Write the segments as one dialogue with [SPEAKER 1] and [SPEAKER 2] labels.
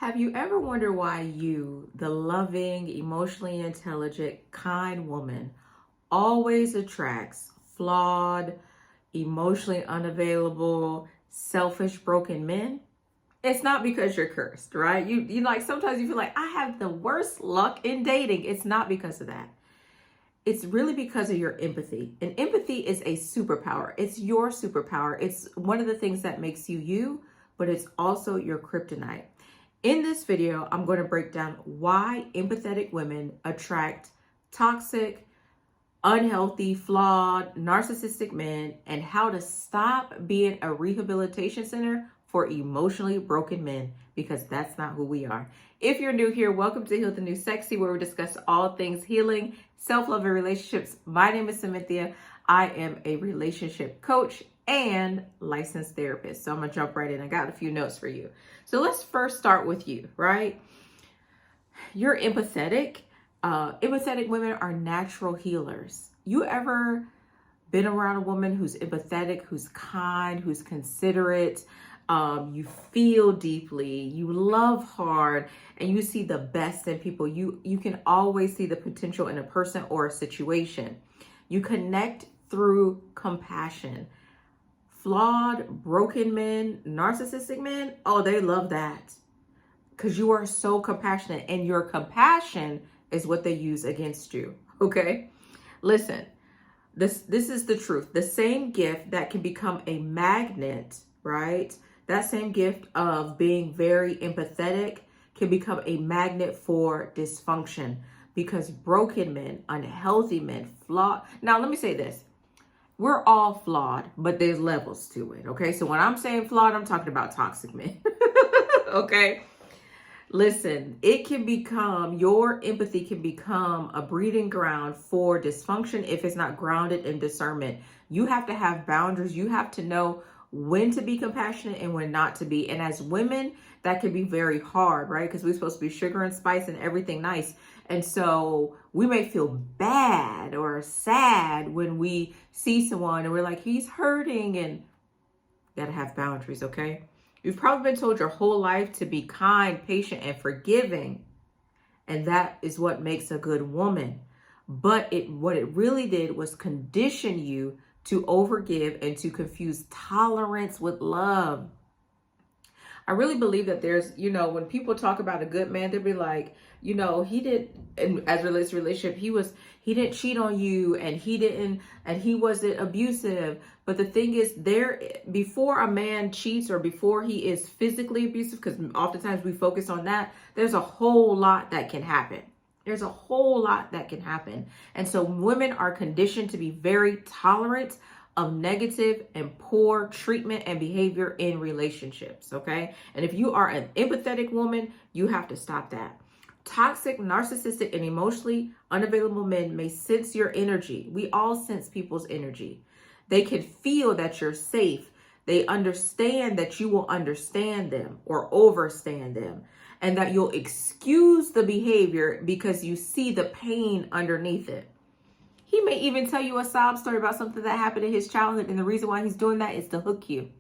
[SPEAKER 1] Have you ever wondered why you, the loving, emotionally intelligent, kind woman, always attracts flawed, emotionally unavailable, selfish, broken men? It's not because you're cursed, right? You like sometimes you feel like I have the worst luck in dating. It's not because of that. It's really because of your empathy. And empathy is a superpower. It's your superpower. It's one of the things that makes you you, but it's also your kryptonite. In this video, I'm going to break down why empathetic women attract toxic, unhealthy, flawed, narcissistic men, and how to stop being a rehabilitation center for emotionally broken men, because that's not who we are. If you're new here, welcome to Heal the New Sexy, where we discuss all things healing, self-love, and relationships. My name is Cynthia. I am a relationship coach and licensed therapist. So I'm gonna jump right in. I got a few notes for you. So let's first start with you, right? You're empathetic. Empathetic women are natural healers. You ever been around a woman who's empathetic, who's kind, who's considerate? You feel deeply, you love hard, and you see the best in people. You can always see the potential in a person or a situation. You connect through compassion. Flawed, broken men, narcissistic men, oh, they love that because you are so compassionate, and your compassion is what they use against you. Okay, listen, this is the truth. The same gift that can become a magnet, right? That same gift of being very empathetic can become a magnet for dysfunction, because broken men, unhealthy men, flawed. Now, let me say this. We're all flawed, but there's levels to it, okay? So when I'm saying flawed, I'm talking about toxic men, okay? Listen, it can become, your empathy can become a breeding ground for dysfunction if it's not grounded in discernment. You have to have boundaries. You have to know when to be compassionate and when not to be. And as women, that can be very hard, right? Because we're supposed to be sugar and spice and everything nice. And so we may feel bad or sad when we see someone and we're like, he's hurting, and you gotta have boundaries, okay? You've probably been told your whole life to be kind, patient, and forgiving. And that is what makes a good woman. But what it really did was condition you to overgive and to confuse tolerance with love. I really believe that there's, when people talk about a good man, they'll be like, he did, and as relates to relationship, he didn't cheat on you, and he wasn't abusive. But the thing is, before a man cheats or before he is physically abusive, because oftentimes we focus on that, there's a whole lot that can happen. There's a whole lot that can happen. And so women are conditioned to be very tolerant of negative and poor treatment and behavior in relationships, okay? And if you are an empathetic woman, you have to stop that. Toxic, narcissistic, and emotionally unavailable men may sense your energy. We all sense people's energy. They can feel that you're safe. They understand that you will understand them or overstand them, and that you'll excuse the behavior because you see the pain underneath it. He may even tell you a sob story about something that happened in his childhood, and the reason why he's doing that is to hook you.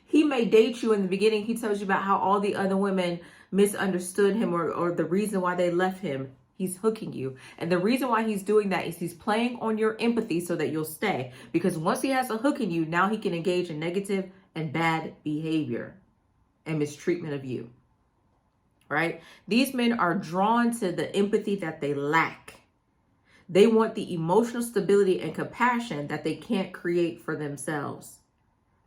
[SPEAKER 1] He may date you in the beginning. He tells you about how all the other women misunderstood him or the reason why they left him. He's hooking you. And the reason why he's doing that is he's playing on your empathy so that you'll stay. Because once he has a hook in you, now he can engage in negative and bad behavior and mistreatment of you. Right? These men are drawn to the empathy that they lack. They want the emotional stability and compassion that they can't create for themselves.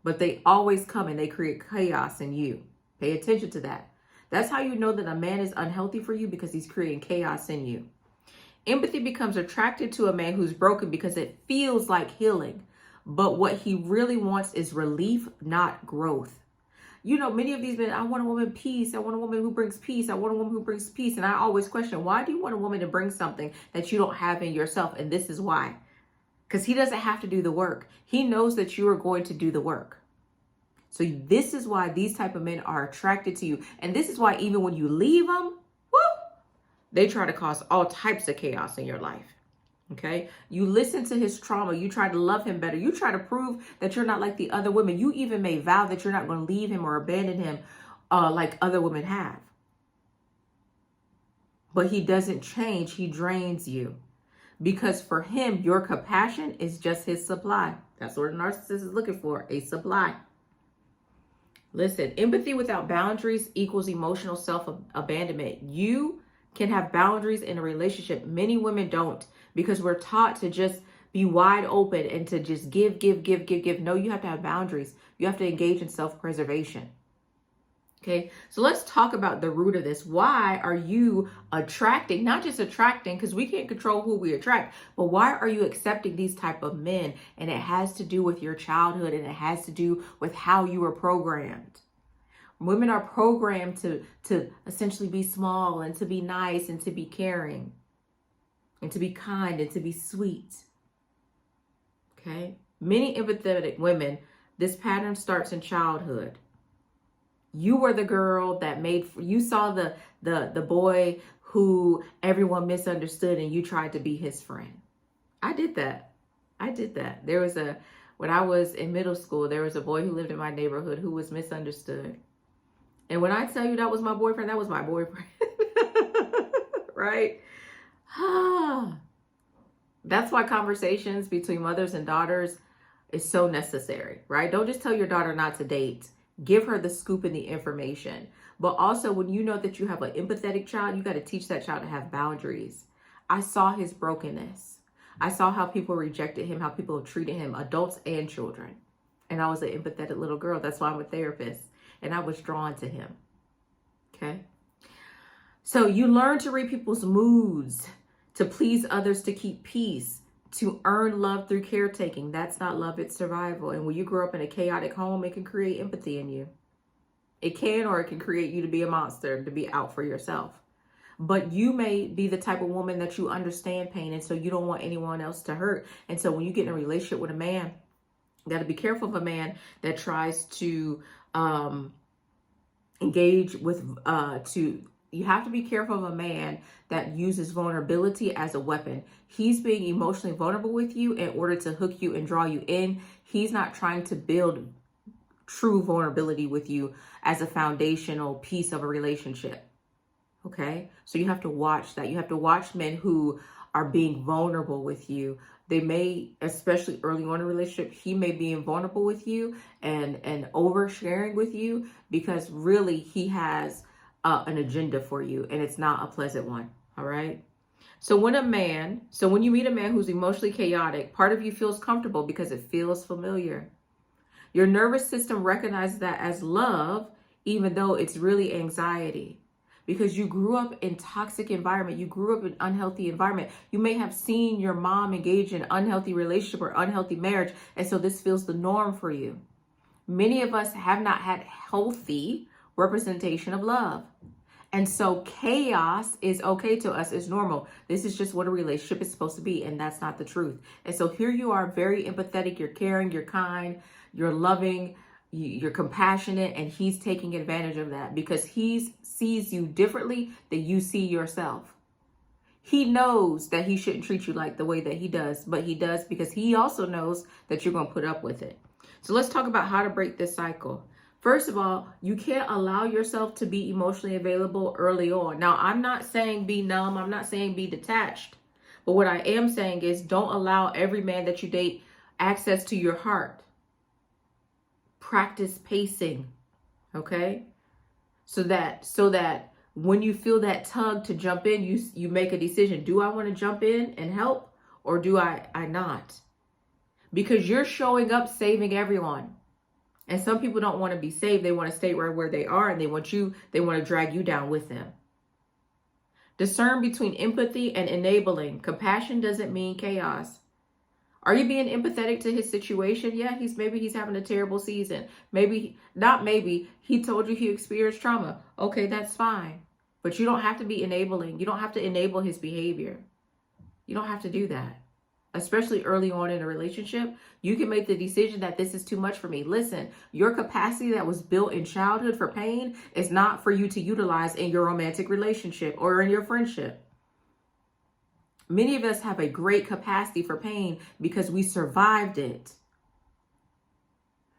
[SPEAKER 1] But they always come and they create chaos in you. Pay attention to that. That's how you know that a man is unhealthy for you, because he's creating chaos in you. Empathy becomes attracted to a man who's broken because it feels like healing. But what he really wants is relief, not growth. Many of these men, I want a woman peace. I want a woman who brings peace. I want a woman who brings peace. And I always question, why do you want a woman to bring something that you don't have in yourself? And this is why. Because he doesn't have to do the work. He knows that you are going to do the work. So this is why these type of men are attracted to you. And this is why even when you leave them, they try to cause all types of chaos in your life. Okay, you listen to his trauma. You try to love him better. You try to prove that you're not like the other women. You even may vow that you're not going to leave him or abandon him like other women have. but he doesn't change. He drains you. Because for him, your compassion is just his supply. That's what a narcissist is looking for, a supply. Listen, empathy without boundaries equals emotional self-abandonment. You can have boundaries in a relationship. Many women don't, because we're taught to just be wide open and to just give. No, you have to have boundaries. You have to engage in self-preservation. Okay, so let's talk about the root of this. Why are you attracting, not just attracting, because we can't control who we attract, but why are you accepting these type of men? And it has to do with your childhood, and it has to do with how you were programmed. Women are programmed to essentially be small and to be nice and to be caring and to be kind and to be sweet. Okay, many empathetic women, this pattern starts in childhood. You were the girl that you saw the boy who everyone misunderstood and you tried to be his friend. I did that. When I was in middle school, there was a boy who lived in my neighborhood who was misunderstood. And when I tell you that was my boyfriend, that was my boyfriend. Right? That's why conversations between mothers and daughters is so necessary, right? Don't just tell your daughter not to date. Give her the scoop and the information. But also, when you know that you have an empathetic child, you got to teach that child to have boundaries. I saw his brokenness. I saw how people rejected him, how people treated him, adults and children. And I was an empathetic little girl. That's why I'm a therapist. And I was drawn to him. Okay? So you learn to read people's moods, to please others, to keep peace, to earn love through caretaking. That's not love, it's survival. And when you grow up in a chaotic home, it can create empathy in you. It can, or it can create you to be a monster, to be out for yourself. But you may be the type of woman that you understand pain, and so you don't want anyone else to hurt. And so when you get in a relationship with a man, you got to be careful of a man that tries to engage with, you have to be careful of a man that uses vulnerability as a weapon. He's being emotionally vulnerable with you in order to hook you and draw you in. He's not trying to build true vulnerability with you as a foundational piece of a relationship. Okay? So you have to watch that. You have to watch men who are being vulnerable with you. They may, especially early on in a relationship, he may be vulnerable with you and oversharing with you because really he has an agenda for you, and it's not a pleasant one. All right. So when you meet a man who's emotionally chaotic, part of you feels comfortable because it feels familiar. Your nervous system recognizes that as love, even though it's really anxiety, because you grew up in toxic environment. You grew up in unhealthy environment. You may have seen your mom engage in unhealthy relationship or unhealthy marriage. And so this feels the norm for you. Many of us have not had healthy representation of love. And so chaos is okay to us. It's normal. This is just what a relationship is supposed to be. And that's not the truth. And so here you are, very empathetic. You're caring, you're kind, you're loving, you're compassionate, and he's taking advantage of that because he sees you differently than you see yourself. He knows that he shouldn't treat you like the way that he does, but he does because he also knows that you're going to put up with it. So let's talk about how to break this cycle. First of all, you can't allow yourself to be emotionally available early on. Now, I'm not saying be numb. I'm not saying be detached. But what I am saying is don't allow every man that you date access to your heart. Practice pacing, okay? So that when you feel that tug to jump in, you make a decision. Do I want to jump in and help, or do I not? Because you're showing up saving everyone. And some people don't want to be saved. They want to stay right where they are, and they want to drag you down with them. Discern between empathy and enabling. Compassion doesn't mean chaos. Are you being empathetic to his situation? Yeah, maybe he's having a terrible season. He told you he experienced trauma. Okay, that's fine. But you don't have to be enabling. You don't have to enable his behavior. You don't have to do that. Especially early on in a relationship, you can make the decision that this is too much for me. Listen, your capacity that was built in childhood for pain is not for you to utilize in your romantic relationship or in your friendship. Many of us have a great capacity for pain because we survived it.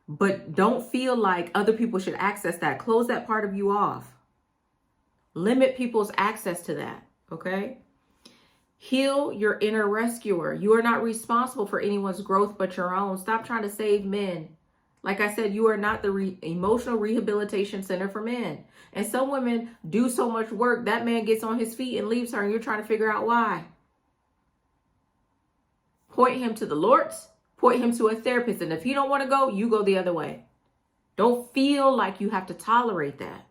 [SPEAKER 1] But don't feel like other people should access that. Close that part of you off. Limit people's access to that. Okay? Heal your inner rescuer. You are not responsible for anyone's growth but your own. Stop trying to save men. Like I said, you are not the emotional rehabilitation center for men. And some women do so much work, that man gets on his feet and leaves her, and you're trying to figure out why. Point him to the Lord's, point him to a therapist. And if he don't want to go, you go the other way. Don't feel like you have to tolerate that.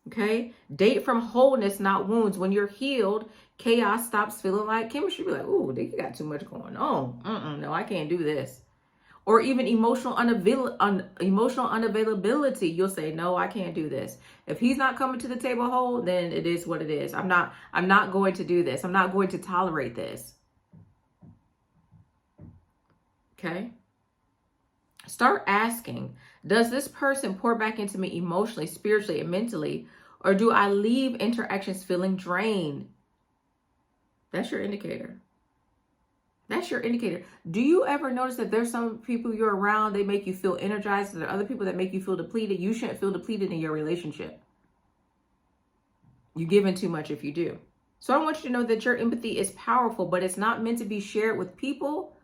[SPEAKER 1] Okay? Date from wholeness, not wounds. When you're healed, chaos stops feeling like chemistry. Be like, ooh, you got too much going on. No, I can't do this. Or even emotional unavailability. You'll say, no, I can't do this. If he's not coming to the table whole, then it is what it is. I'm not going to do this. I'm not going to tolerate this. Okay? Start asking, does this person pour back into me emotionally, spiritually, and mentally? Or do I leave interactions feeling drained? That's your indicator. That's your indicator. Do you ever notice that there's some people you're around, they make you feel energized, and there are other people that make you feel depleted? You shouldn't feel depleted in your relationship. You're giving too much if you do. So I want you to know that your empathy is powerful, but it's not meant to be shared with people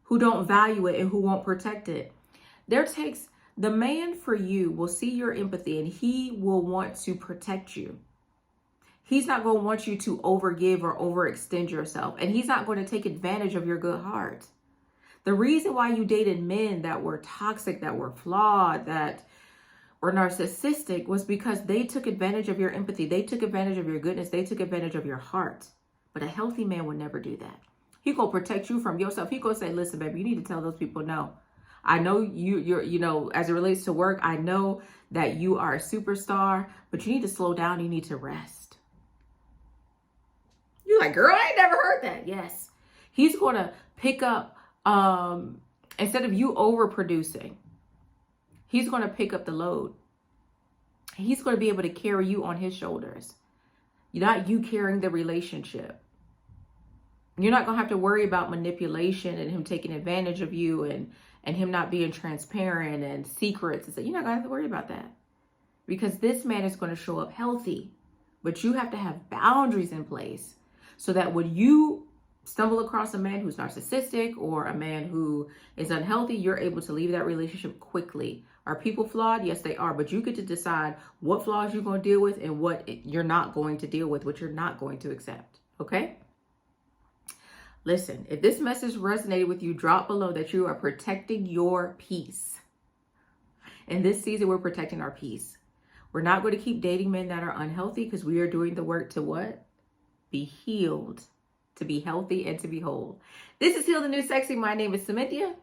[SPEAKER 1] who don't value it and who won't protect it. The man for you will see your empathy and he will want to protect you. He's not going to want you to overgive or overextend yourself. And he's not going to take advantage of your good heart. The reason why you dated men that were toxic, that were flawed, that were narcissistic was because they took advantage of your empathy. They took advantage of your goodness. They took advantage of your heart. But a healthy man would never do that. He going to protect you from yourself. He going to say, listen, baby, you need to tell those people no. I know you're as it relates to work, I know that you are a superstar, but you need to slow down. You need to rest. You're like, girl, I ain't never heard that. Yes. He's going to pick up, instead of you overproducing, he's going to pick up the load. He's going to be able to carry you on his shoulders. Not you carrying the relationship. You're not going to have to worry about manipulation and him taking advantage of you and him not being transparent and secrets. You're not going to have to worry about that. Because this man is going to show up healthy. But you have to have boundaries in place so that when you stumble across a man who's narcissistic or a man who is unhealthy, you're able to leave that relationship quickly. Are people flawed? Yes, they are. But you get to decide what flaws you're going to deal with and what you're not going to deal with, what you're not going to accept. Okay? Listen, if this message resonated with you, drop below that you are protecting your peace. In this season, we're protecting our peace. We're not going to keep dating men that are unhealthy because we are doing the work to what? Be healed, to be healthy, and to be whole. This is Heal the New Sexy. My name is Cynthia.